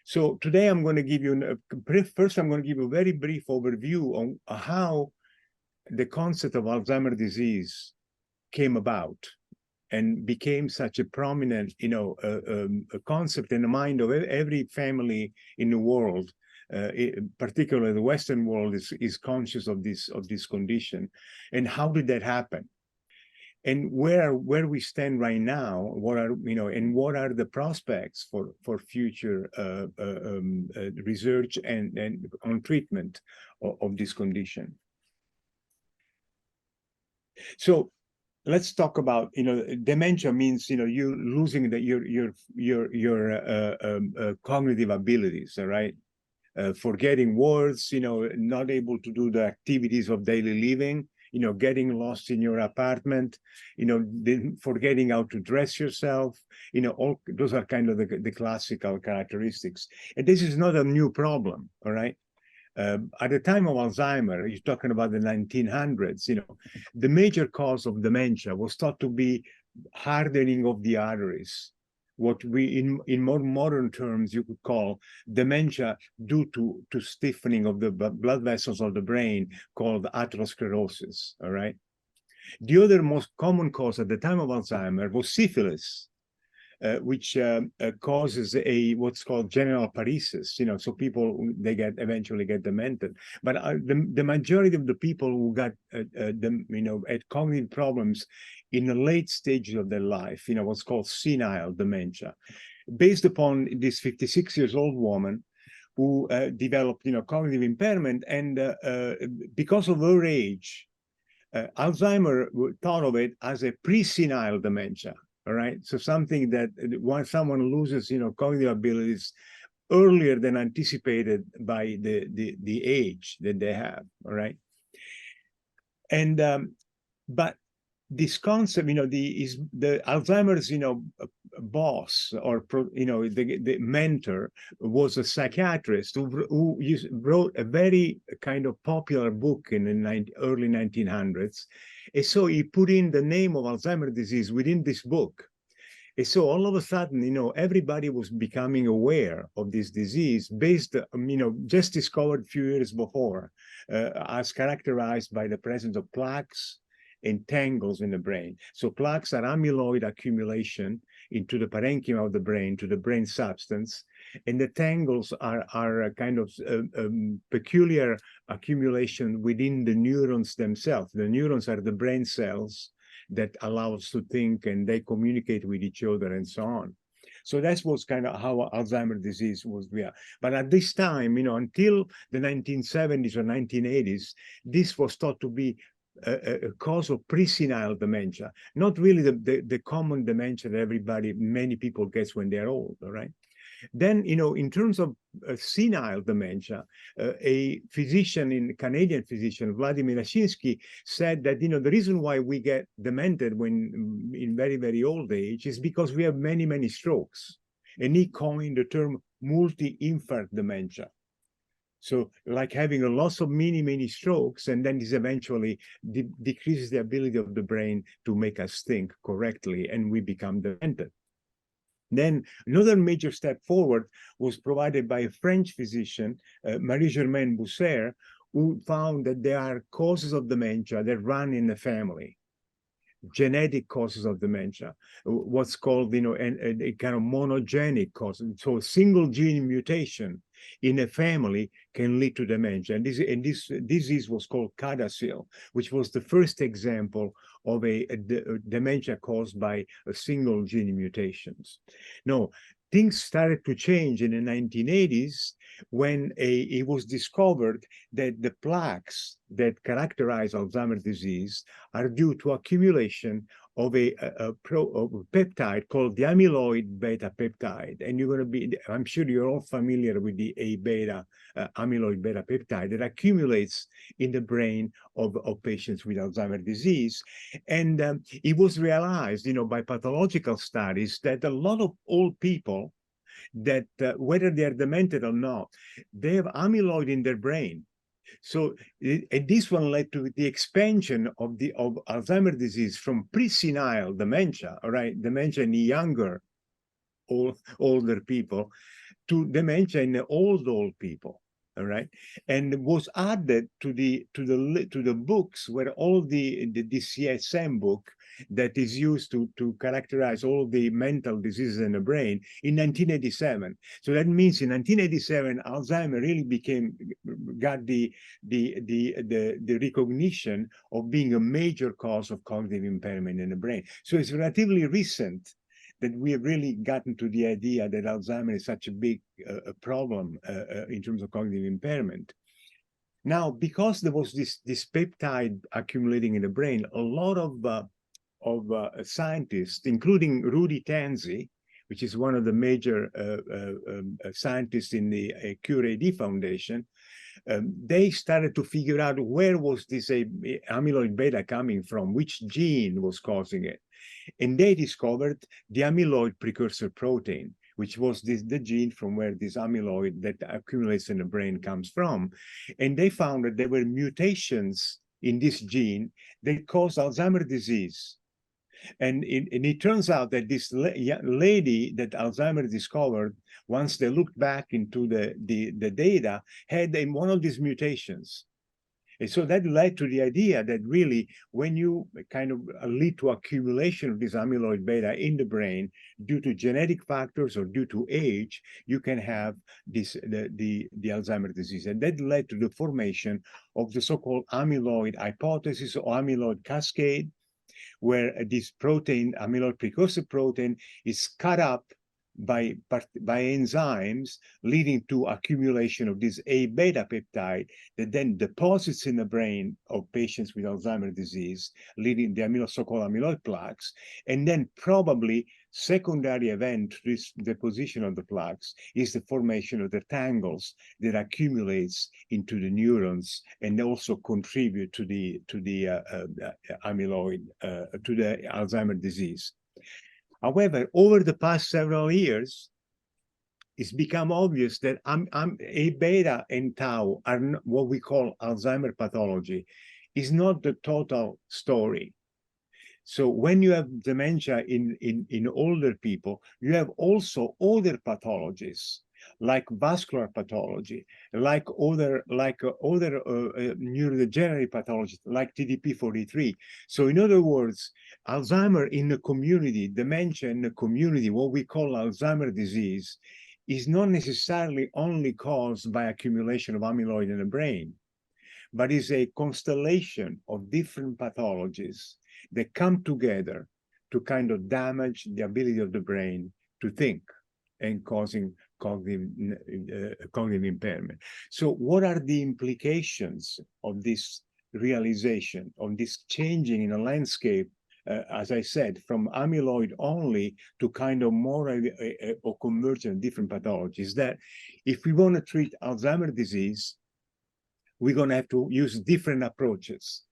So today I'm going to give you, first I'm going to give you a very brief overview on how the concept of Alzheimer's disease came about and became such a prominent, a concept in the mind of every family in the world. Particularly the Western world is conscious of this condition. And how did that happen? And where we stand right now, what are the prospects for future research and on treatment of this condition? So let's talk about, dementia means, you losing your cognitive abilities, all right? Forgetting words, not able to do the activities of daily living, getting lost in your apartment, forgetting how to dress yourself, all those are kind of the classical characteristics. And this is not a new problem, all right? At the time of Alzheimer, you're talking about the 1900s, the major cause of dementia was thought to be hardening of the arteries, what we in more modern terms you could call dementia due to stiffening of the blood vessels of the brain, called atherosclerosis, all right? The other most common cause at the time of Alzheimer was syphilis, which causes what's called general paresis, so people, they eventually get demented. But the majority of the people who got had cognitive problems in the late stages of their life, what's called senile dementia, based upon this 56-year-old woman who developed cognitive impairment, and because of her age, Alzheimer thought of it as a pre-senile dementia. All right, so something that once someone loses, cognitive abilities earlier than anticipated by the age that they have. All right, and but this concept, the Alzheimer's, boss, or the mentor was a psychiatrist who wrote a very kind of popular book in the early 1900s. And so he put in the name of Alzheimer's disease within this book. And so all of a sudden, everybody was becoming aware of this disease based, just discovered a few years before, as characterized by the presence of plaques and tangles in the brain. So plaques are amyloid accumulation into the parenchyma of the brain, to the brain substance, and the tangles are a kind of peculiar accumulation within the neurons themselves. The neurons are the brain cells that allow us to think, and they communicate with each other and so on. So that was kind of how Alzheimer's disease was there. But at this time, until the 1970s or 1980s, this was thought to be a cause of pre-senile dementia, not really the common dementia that many people get when they're old, all right? Then, in terms of senile dementia, a Canadian physician, Vladimir Ashinsky, said that, the reason why we get demented when in very, very old age is because we have many, many strokes. And he coined the term multi-infarct dementia. So like having a loss of many, many strokes, and then this eventually decreases the ability of the brain to make us think correctly, and we become demented. Then another major step forward was provided by a French physician, Marie-Germaine Bousser, who found that there are causes of dementia that run in the family, genetic causes of dementia, what's called, a kind of monogenic cause. So a single gene mutation in a family can lead to dementia. And this disease was called CADASIL, which was the first example of a dementia caused by a single gene mutations. Now, things started to change in the 1980s when it was discovered that the plaques that characterize Alzheimer's disease are due to accumulation of a peptide called the amyloid beta peptide. And I'm sure you're all familiar with the A-beta, amyloid beta peptide that accumulates in the brain of patients with Alzheimer's disease. And it was realized, by pathological studies that a lot of old people that whether they're demented or not, they have amyloid in their brain. So this one led to the expansion of Alzheimer's disease from pre-senile dementia, all right, dementia in younger, older people, to dementia in the old people. All right, and was added to the books where all the DSM book that is used to characterize all the mental diseases in the brain in 1987. So that means in 1987, Alzheimer really got the recognition of being a major cause of cognitive impairment in the brain. So it's relatively recent that we have really gotten to the idea that Alzheimer is such a big problem in terms of cognitive impairment. Now, because there was this peptide accumulating in the brain, a lot of scientists, including Rudy Tanzi, which is one of the major scientists in the Cure-AD Foundation, they started to figure out where was this amyloid beta coming from, which gene was causing it. And they discovered the amyloid precursor protein, which was the gene from where this amyloid that accumulates in the brain comes from. And they found that there were mutations in this gene that cause Alzheimer's disease. And it turns out that this lady that Alzheimer discovered, once they looked back into the data, had one of these mutations. And so that led to the idea that really, when you kind of lead to accumulation of this amyloid beta in the brain due to genetic factors or due to age, you can have the Alzheimer's disease. And that led to the formation of the so-called amyloid hypothesis or amyloid cascade, where this protein, amyloid precursor protein, is cut up by enzymes, leading to accumulation of this A beta peptide that then deposits in the brain of patients with Alzheimer's disease, leading the so-called amyloid plaques, and then probably secondary event to this deposition of the plaques is the formation of the tangles that accumulates into the neurons and also contribute to the amyloid, to the Alzheimer's disease. However, over the past several years, it's become obvious that A beta and tau are what we call Alzheimer pathology, is not the total story. So when you have dementia in older people, you have also other pathologies like vascular pathology, like other neurodegenerative pathologies, like TDP-43. So in other words, Alzheimer in the community, dementia in the community, what we call Alzheimer's disease, is not necessarily only caused by accumulation of amyloid in the brain, but is a constellation of different pathologies that come together to kind of damage the ability of the brain to think and causing cognitive impairment. So what are the implications of this realization, of this changing in a landscape, as I said, from amyloid only to kind of more or convergent different pathologies? That if we want to treat Alzheimer's disease, we're going to have to use different approaches,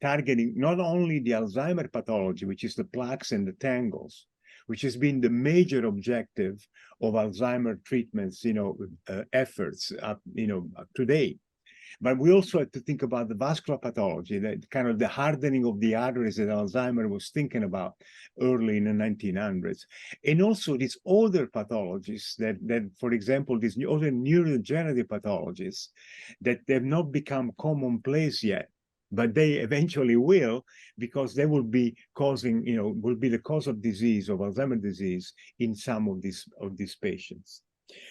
targeting not only the Alzheimer pathology, which is the plaques and the tangles, which has been the major objective of Alzheimer treatments, efforts, today. But we also have to think about the vascular pathology, that kind of the hardening of the arteries that Alzheimer was thinking about early in the 1900s. And also these other pathologies that for example, these other neurodegenerative pathologies that have not become commonplace yet, but they eventually will, because they will be causing, will be the cause of disease, of Alzheimer's disease in some of these patients.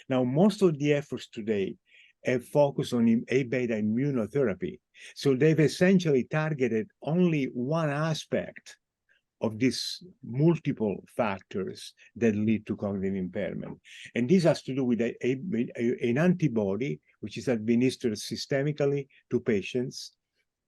Now, most of the efforts today have focused on A beta immunotherapy. So they've essentially targeted only one aspect of these multiple factors that lead to cognitive impairment. And this has to do with an antibody, which is administered systemically to patients.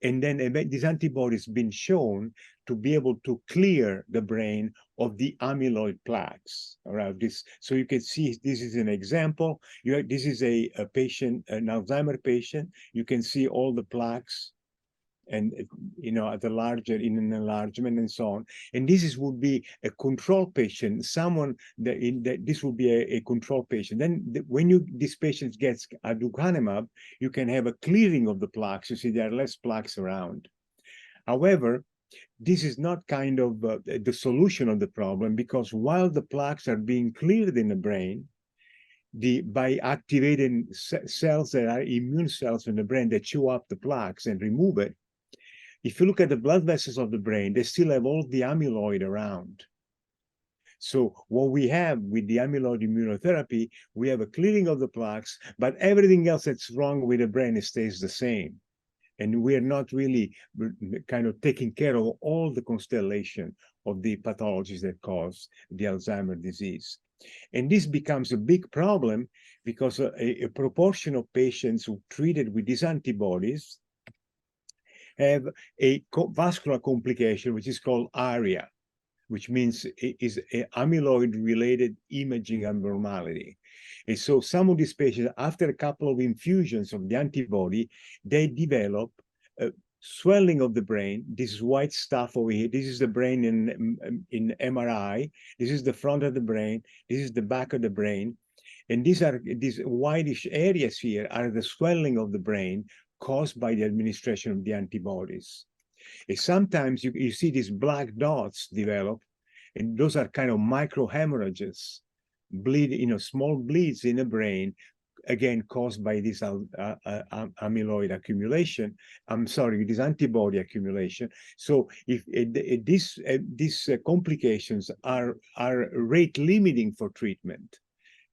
And then this antibody has been shown to be able to clear the brain of the amyloid plaques around this. So you can see this is an example. This is a patient, an Alzheimer patient. You can see all the plaques and at the larger in an enlargement and so on. And this would be a control patient, someone this would be a control patient. Then when this patient gets aducanumab, you can have a clearing of the plaques. You see there are less plaques around. However, this is not kind of the solution of the problem, because while the plaques are being cleared in the brain, by activating cells that are immune cells in the brain that chew up the plaques and remove it. If you look at the blood vessels of the brain, they still have all the amyloid around. So what we have with the amyloid immunotherapy, we have a clearing of the plaques, but everything else that's wrong with the brain stays the same. And we're not really kind of taking care of all the constellation of the pathologies that cause the Alzheimer's disease. And this becomes a big problem because a proportion of patients who treated with these antibodies have a vascular complication, which is called ARIA, which means it is an amyloid-related imaging abnormality. And so some of these patients, after a couple of infusions of the antibody, they develop swelling of the brain. This is white stuff over here. This is the brain in MRI. This is the front of the brain. This is the back of the brain. And these whitish areas here are the swelling of the brain caused by the administration of the antibodies. And sometimes you see these black dots develop, and those are kind of microhemorrhages, small bleeds in the brain, again caused by this amyloid accumulation. This antibody accumulation. So if these complications are rate limiting for treatment,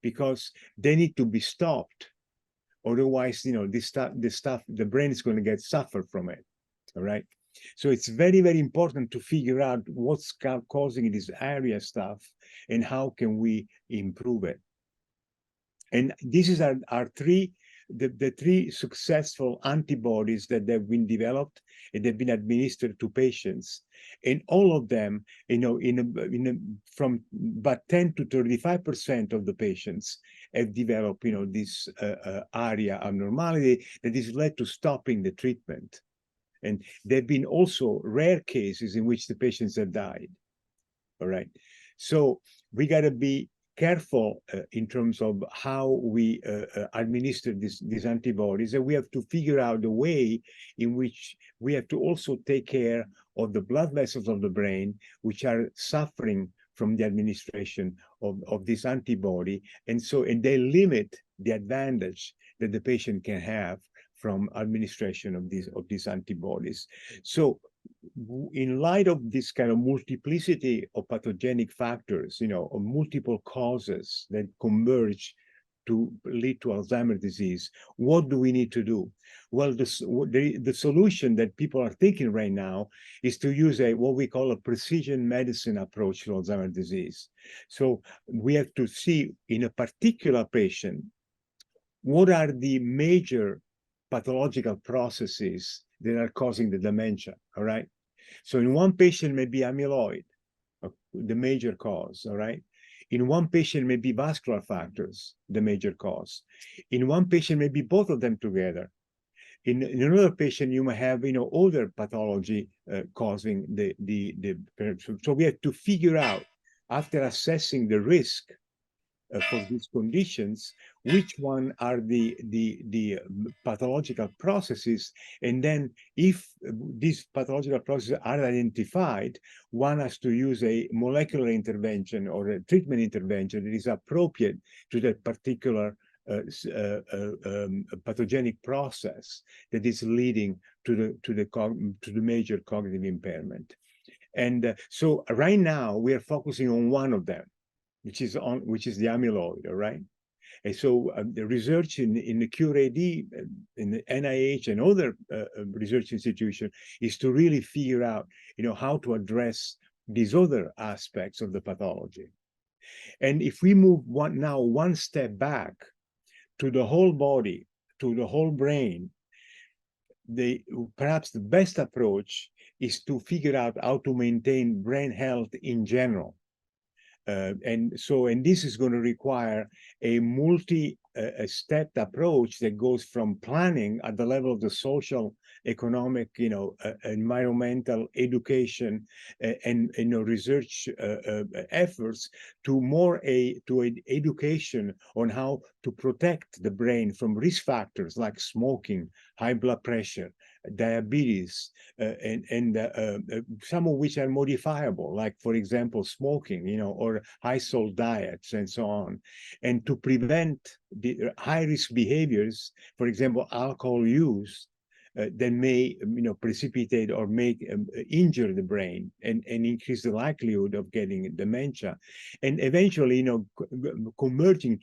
because they need to be stopped. Otherwise, the brain is going to suffer from it. All right. So it's very, very important to figure out what's causing this ARIA stuff and how can we improve it. And this is our the three successful antibodies that have been developed and they've been administered to patients. And all of them, from about 10 to 35% of the patients have developed, this ARIA abnormality that is led to stopping the treatment. And there have been also rare cases in which the patients have died. All right. So we got to be careful in terms of how we administer these antibodies, and we have to figure out a way in which we have to also take care of the blood vessels of the brain, which are suffering from the administration of this antibody, and they limit the advantage that the patient can have from administration of these antibodies. So in light of this kind of multiplicity of pathogenic factors, of multiple causes that converge to lead to Alzheimer's disease, what do we need to do? Well, the solution that people are thinking right now is to use what we call a precision medicine approach to Alzheimer's disease. So we have to see in a particular patient, what are the major pathological processes that are causing the dementia, all right? So in one patient may be amyloid, the major cause, all right? In one patient may be vascular factors, the major cause. In one patient may be both of them together. In another patient, you may have, other pathology causing so we have to figure out, after assessing the risk for these conditions, which one are the pathological processes, and then if these pathological processes are identified, one has to use a molecular intervention or a treatment intervention that is appropriate to that particular pathogenic process that is leading to the major cognitive impairment. And so right now we are focusing on one of them, which is the amyloid, all right? And so the research in the CureAD, in the NIH and other research institutions is to really figure out, how to address these other aspects of the pathology. And if we move one step back to the whole body, to the whole brain, perhaps the best approach is to figure out how to maintain brain health in general. And this is going to require a multi-stepped approach that goes from planning at the level of the social, economic, environmental, education, and research efforts to education on how to protect the brain from risk factors like smoking, high blood pressure, diabetes, and some of which are modifiable, like, for example, smoking, or high salt diets and so on. And to prevent the high risk behaviors, for example, alcohol use, that may precipitate or make injure the brain and increase the likelihood of getting dementia, and eventually converging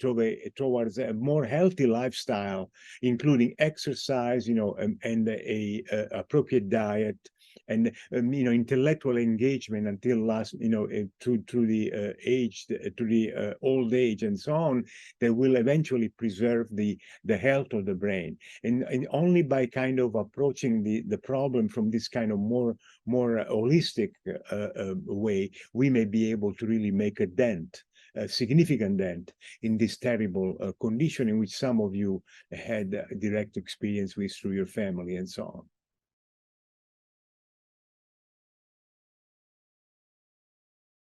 towards a more healthy lifestyle, including exercise, and a appropriate diet, and intellectual engagement until last through the age, to the old age and so on, that will eventually preserve the health of the brain. And only by kind of approaching the problem from this kind of more holistic way, we may be able to really make a dent, a significant dent, in this terrible condition in which some of you had direct experience with through your family and so on.